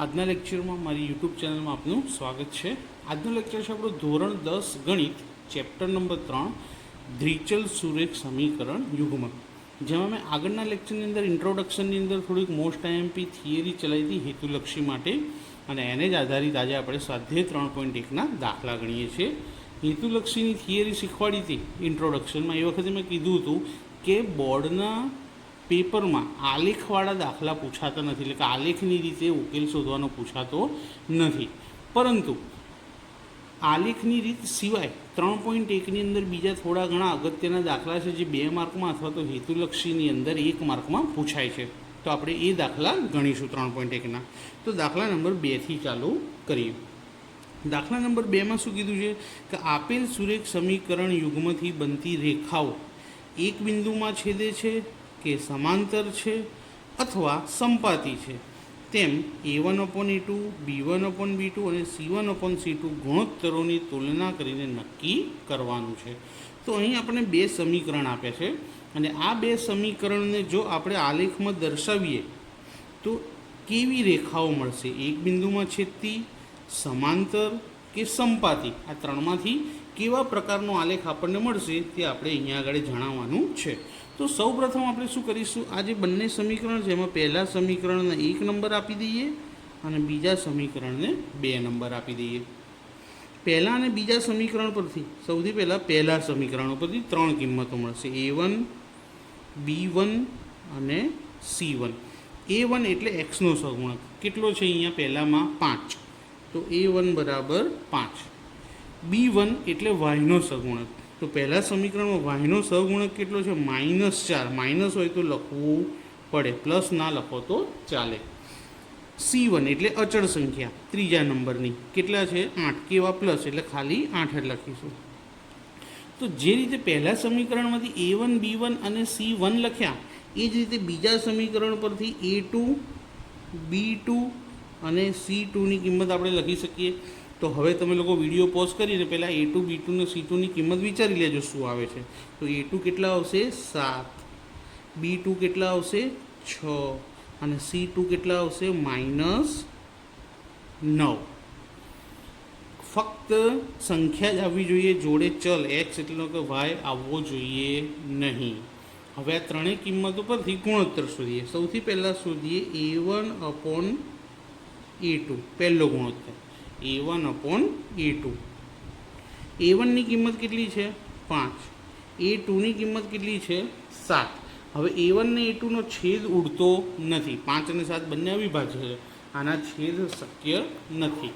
આજના લેક્ચરમાં મારી યુટ્યુબ ચેનલમાં આપનું સ્વાગત છે। આજનો લેક્ચર છે આપણો ધોરણ 10 ગણિત ચેપ્ટર નંબર 3 દ્વિચલ સુરેખ સમીકરણ યુગ્મ, જેમાં મેં આગળના લેક્ચરની અંદર ઇન્ટ્રોડક્શનની અંદર થોડીક મોસ્ટ આઈએમપી થિયરી ચલાવી હતી હેતુલક્ષી માટે, અને એને જ આધારિત આજે આપણે સ્વાધ્યાય 3.1ના દાખલા ગણીએ છીએ। હેતુલક્ષીની થિયરી શીખવાડી હતી ઇન્ટ્રોડક્શનમાં, એ વખતે મેં કીધું હતું કે બોર્ડના પેપરમાં આલેખવાળા દાખલા પૂછાતા નથી, એટલે કે આલેખની રીતે ઉકેલ શોધવાનો પૂછાતો નથી, પરંતુ આલેખની રીત સિવાય 3.1ની અંદર બીજા થોડા ઘણા અગત્યના દાખલા છે જે 2 માર્કમાં અથવા તો હેતુલક્ષીની અંદર 1 માર્કમાં પૂછાય છે। તો આપણે એ દાખલા ગણીશું 3.1ના। તો દાખલા નંબર 2થી ચાલુ કરીએ। દાખલા નંબર 2માં શું કીધું છે કે આપેલ સુરેખ સમીકરણ યુગ્મથી બનતી રેખાઓ એક બિંદુમાં છેદે છે કે સમાંતર છે અથવા સંપાતી છે, તેમ a1/a2, b1/b2 અને c1/c2 ગુણોત્તરોની તુલના કરીને નક્કી કરવાનું છે। તો અહીં આપણે 2 સમીકરણ આપ્યા છે, અને આ 2 સમીકરણને જો આપણે આલેખમાં દર્શાવીએ તો કેવી રેખાઓ મળશે, એક બિંદુમાં છેદતી, સમાંતર કે સંપાતી, આ ત્રણમાંથી કેવા પ્રકારનો આલેખ આપણને મળશે તે આપણે અહીંયા આગળ જણાવવાનું છે। તો સૌપ્રથમ આપણે શું કરીશું, આ જે બંને સમીકરણ છે એમાં પહેલા સમીકરણને 1 નંબર આપી દઈએ અને બીજા સમીકરણને 2 નંબર આપી દઈએ। પહેલા અને બીજા સમીકરણ પરથી સૌથી પહેલાં પહેલા સમીકરણ પરથી 3 કિંમતો મળશે, a1, b1 અને c1। a1 એટલે xનો સહગુણક કેટલો છે અહીંયા પહેલામાં 5, તો a1 બરાબર 5। b1 એટલે yનો સહગુણક, તો પહેલા સમીકરણમાં yનો સહગુણક કેટલો છે -4, માઇનસ હોય તો લખવું પડે, પ્લસ ના લખો તો ચાલે। c1 એટલે અચળ સંખ્યા ત્રીજા નંબરની કેટલા છે 8, કેવા પ્લસ એટલે ખાલી 8 જ લખીશું। તો જે રીતે પહેલા સમીકરણમાંથી a1, b1 અને c1 લખ્યા, એ જ રીતે બીજા સમીકરણ પરથી a2, b2 અને c2ની કિંમત આપણે લખી શકીએ। તો હવે તમે લોકો વિડીયો પોઝ કરીને પહેલાં a2, b2 અને c2ની કિંમત વિચારી લેજો શું આવે છે। તો a2 કેટલા આવશે 7, b2 કેટલા આવશે 6 અને c2 કેટલા આવશે -9। ફક્ત સંખ્યા જ આવવી જોઈએ, જોડે ચલ x એટલે કે y આવવો જોઈએ નહીં। હવે આ ત્રણેય કિંમતો પરથી ગુણોત્તર શોધીએ। સૌથી પહેલાં શોધીએ a1/a2, પહેલો ગુણોત્તર a1/a2। a1ની કિંમત કેટલી છે 5, a2ની કિંમત કેટલી છે 7। હવે a1 ને a2નો છેદ ઉડતો નથી, 5 અને 7 બંને અવિભાજ્ય છે, આના છેદ શક્ય નથી,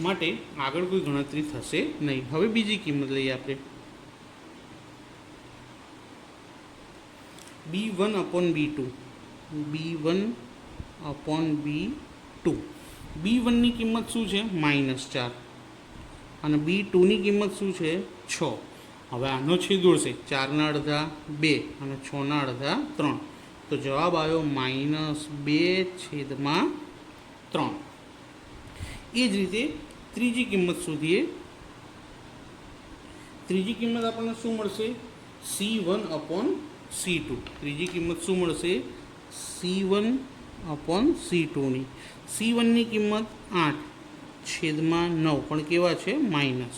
માટે આગળ કોઈ ગણતરી થશે નહીં। હવે બીજી કિંમત લઈએ આપણે b1/b2, b1/b2। b1ની કિંમત શું છે -4 અને b2ની કિંમત શું છે 6। હવે આનો છેદ ઉડશે, 4 ના અડધા 2 અને 6 ના અડધા 3, તો જવાબ આવ્યો -2/3। એ જ રીતે ત્રીજી કિંમત શોધીએ। ત્રીજી કિંમત આપણને શું મળશે c1/c2। ત્રીજી કિંમત શું મળશે c1/c2ની। c1ની કિંમત 8/9 પણ કેવા છે માઇનસ।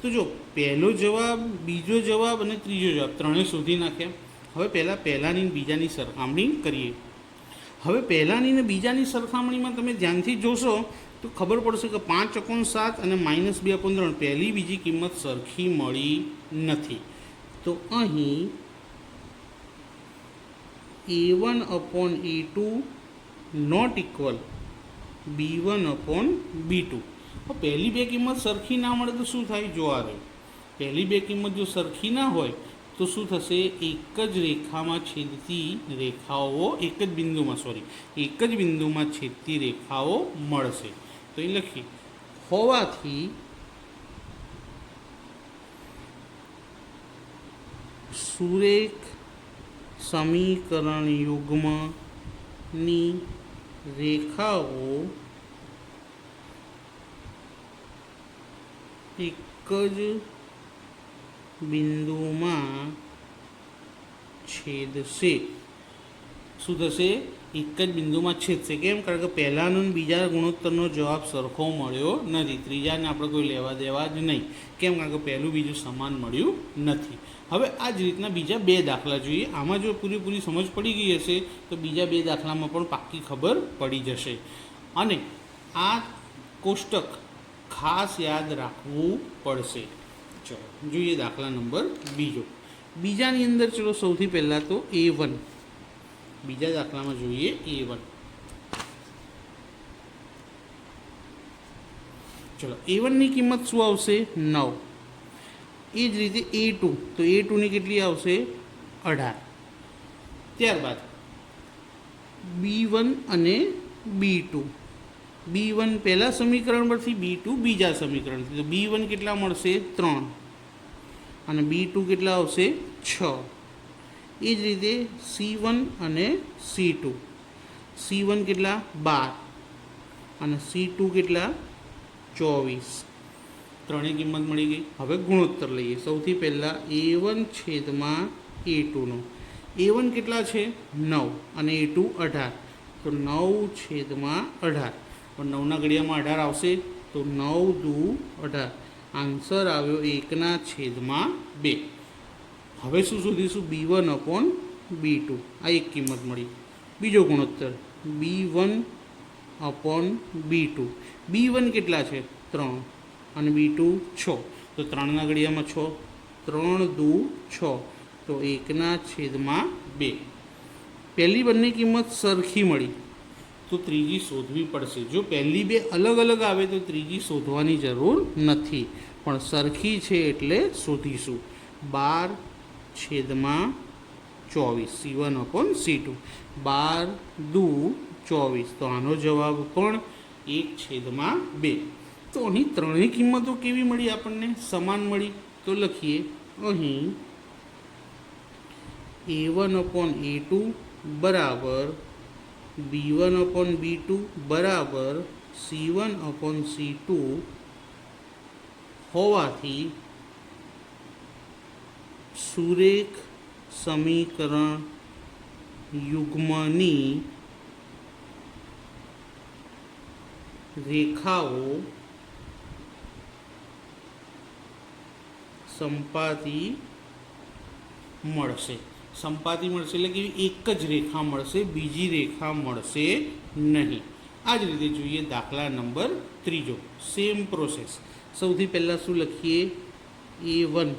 તો જો પહેલો જવાબ, બીજો જવાબ અને ત્રીજો જવાબ ત્રણેય શોધી નાખ્યા। હવે પહેલાંની બીજાની સરખામણી કરીએ। હવે પહેલાંની ને બીજાની સરખામણીમાં તમે ધ્યાનથી જોશો તો ખબર પડશે કે 5/7 અને -2/3 પહેલી બીજી કિંમત સરખી મળી નથી। તો અહીં a1/a2 નોટ ઇક્વલ b1/b2। પહેલી બે કિંમત સરખી ના મળે તો શું થાય, જો આ રહ્યું, પહેલી બે કિંમત જો સરખી ના હોય તો શું થશે, એક જ રેખામાં છેદતી રેખાઓ, એક જ બિંદુમાં છેદતી રેખાઓ મળશે। તો એ લખી હોવાથી સુરેખ સમીકરણ યુગ્મની રેખાઓ એક જ બિંદુમાં છેદશે। શું થશે, એક જ બિંદુમાં છેદશે. કેમ? કારણ કે પહેલાંનો અને બીજા ગુણોત્તરનો જવાબ સરખો મળ્યો નથી. ત્રીજાને આપણે કોઈ લેવા દેવા જ નહીં. કેમ? કારણ કે પહેલું બીજું સમાન મળ્યું નથી. હવે આ જ રીતના બીજા બે દાખલા જોઈએ. આમાં જો પૂરેપૂરી સમજ પડી ગઈ હશે તો બીજા બે દાખલામાં પણ પાક્કી ખબર પડી જશે. અને આ કોષ્ટક ખાસ યાદ રાખવું પડશે. ચલો જોઈએ દાખલા નંબર બીજો. બીજાની અંદર ચલો સૌથી પહેલાં તો A1. બીજા દાખલામાં જોઈએ A1. ચલો A1ની કિંમત શું આવશે? 9. એ જ રીતે A2, તો A2ની કેટલી આવશે? 18. ત્યારબાદ B1 અને B2. B1 પહેલા સમીકરણ પરથી, B2 બીજા સમીકરણથી. તો B1 કેટલા મળશે? 3. અને B2 કેટલા આવશે? 6. એ જ રીતે C1 અને C2. C1 કેટલા? 12. અને C2 કેટલા? 24. ત્રણેય કિંમત મળી ગઈ. હવે ગુણોત્તર લઈએ. સૌથી પહેલાં A1 છેદમાં A2નો. A1 કેટલા છે? 9 અને A2 18. તો 9 છેદમાં 18. પણ 9ના ઘડિયામાં 18 આવશે તો 9 દુ 18. આન્સર આવ્યો 1/2. હવે શું શોધીશું? B1 upon B2. આ એક કિંમત મળી. બીજો ગુણોત્તર B1 અપોન B2. B1 કેટલા છે? 3 અને B2 6. તો 3ના ઘડિયામાં 6. 3 દુ 6. તો 1/2. પહેલી બંને કિંમત સરખી મળી તો ત્રીજી શોધવી પડશે. જો પહેલી બે અલગ અલગ આવે તો ત્રીજી શોધવાની જરૂર નથી, પણ સરખી છે એટલે શોધીશું. 12/24. C1 upon C2. 12 દુ 24. તો આનો જવાબ પણ 1/2. તો અહીં ત્રણેય કિંમતો કેવી મળી આપણને? સમાન મળી. તો લખીએ અહીં A1 અપોન A2 બરાબર B1 અપોન B2 બરાબર C1 અપોન C2 હોવાથી સુરેખ સમીકરણ યુગ્મની રેખાઓ સંપાતી મળશે. સંપાતી મળશે એટલે કે એક જ રેખા મળશે, બીજી રેખા મળશે નહીં. આ જ રીતે જોઈએ દાખલા નંબર ત્રીજો. Same process. સૌથી પહેલાં શું લખીએ? A1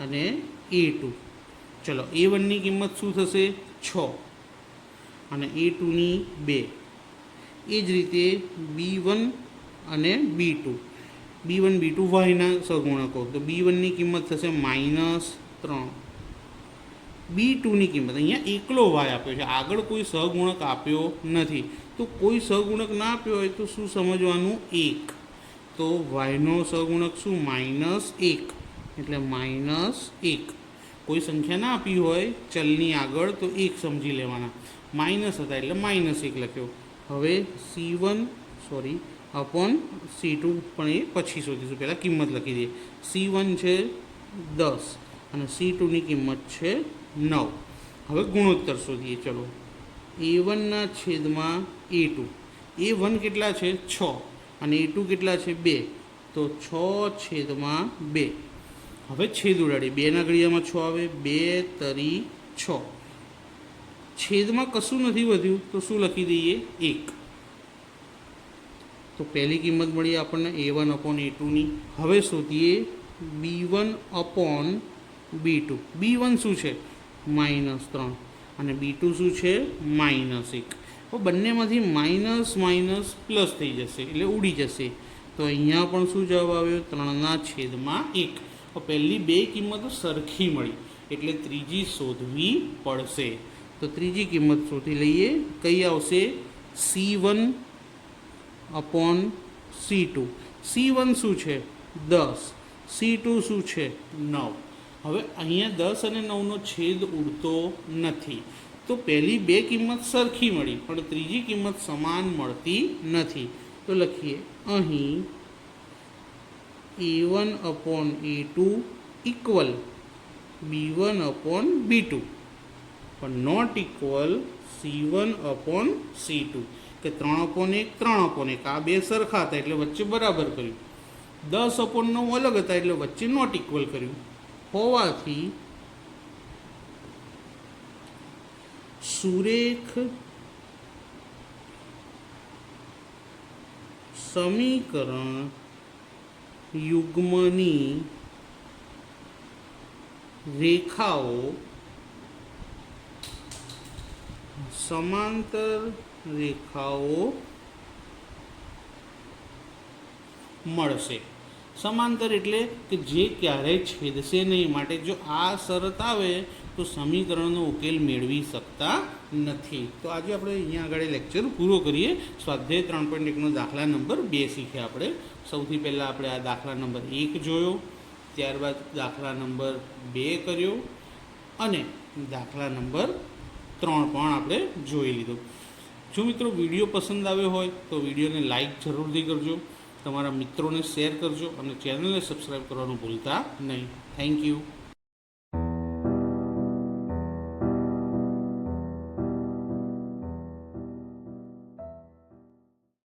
અને A2. ચલો A1ની કિંમત શું થશે? 6 અને A2ની 2. એ જ રીતે B1 અને B2. B1 B2 વાયના સહગુણકો. તો B1ની કિંમત થશે -3. B2ની કિંમત અહીંયા એકલો વાય આપ્યો છે, આગળ કોઈ સહગુણક આપ્યો નથી. તો કોઈ સહગુણક ના આપ્યો હોય તો શું સમજવાનું? 1. તો વાયનો સહગુણક શું? -1. એટલે -1. કોઈ સંખ્યા ના આપી હોય ચલની આગળ તો 1 સમજી લેવાના. માઇનસ હતા એટલે -1 લખ્યો. હવે C1 અપોન C2 પણ એ પછી શોધીશું. પહેલાં કિંમત લખી દઈએ. C1 છે 10 અને C2ની કિંમત છે 9. હવે ગુણોત્તર શોધીએ. ચલો A1 છેદમાં A2. A1 કેટલા છે? 6 અને A2 કેટલા છે? 2. તો 6/2. હવે છેદ ઉડાડીએ. 2ના ઘડિયામાં 6 આવે. 2 તરી 6. છેદમાં કશું નથી વધ્યું તો શું લખી દઈએ? 1. તો પહેલી કિંમત મળી આપણને A1 અપોન A2ની. હવે શોધીએ B1 અપોન B2. B1 શું છે? -3 અને B2 શું છે? -1. તો બંનેમાંથી માઇનસ માઇનસ પ્લસ થઈ જશે એટલે ઉડી જશે. તો અહીંયા પણ શું જવાબ આવ્યો? 3/1. તો પહેલી બે કિંમતો સરખી મળી એટલે ત્રીજી શોધવી પડશે. તો ત્રીજી કિંમત શોધી લઈએ. કઈ આવશે? C1 upon C2. C1 શું છે? 10. C2 શું છે? 9. હવે અહીંયા 10 અને 9નો છેદ ઉડતો નથી. તો પહેલી બે કિંમત સરખી મળી પણ ત્રીજી કિંમત સમાન મળતી નથી. તો લખીએ અહીં A1 upon A2 equal B1 upon B2 પણ નોટ ઇક્વલ C1/C2 કે 3/1 3/1 આ બે સરખા હતા એટલે વચ્ચે બરાબર કર્યું. 10/9 અલગ હતા એટલે વચ્ચે નોટ ઇક્વલ કર્યું હોવાથી સુરેખ સમીકરણ યુગ્મની રેખાઓ સમાંતર રેખાઓ મળશે. સમાંતર એટલે કે જે ક્યારેય છેદશે નહીં, માટે જો આ શરત આવે તો સમીકરણનો ઉકેલ મેળવી શકતા નથી. તો આજે આપણે અહીંયા આગળ લેક્ચર પૂરો કરીએ. સ્વાધ્યાય 3.1નો દાખલા નંબર 2 શીખ્યા આપણે. સૌથી પહેલાં આપણે આ દાખલા નંબર 1 જોયો, ત્યારબાદ દાખલા નંબર 2 કર્યો અને દાખલા નંબર 3 પણ આપણે જોઈ લીધો. જો મિત્રો વિડીયો પસંદ આવ્યો હોય તો વિડીયોને લાઈક જરૂરથી કરજો, તમારા મિત્રોને શેર કરજો અને ચેનલને સબસ્ક્રાઈબ કરવાનું ભૂલતા નહીં. Thank you.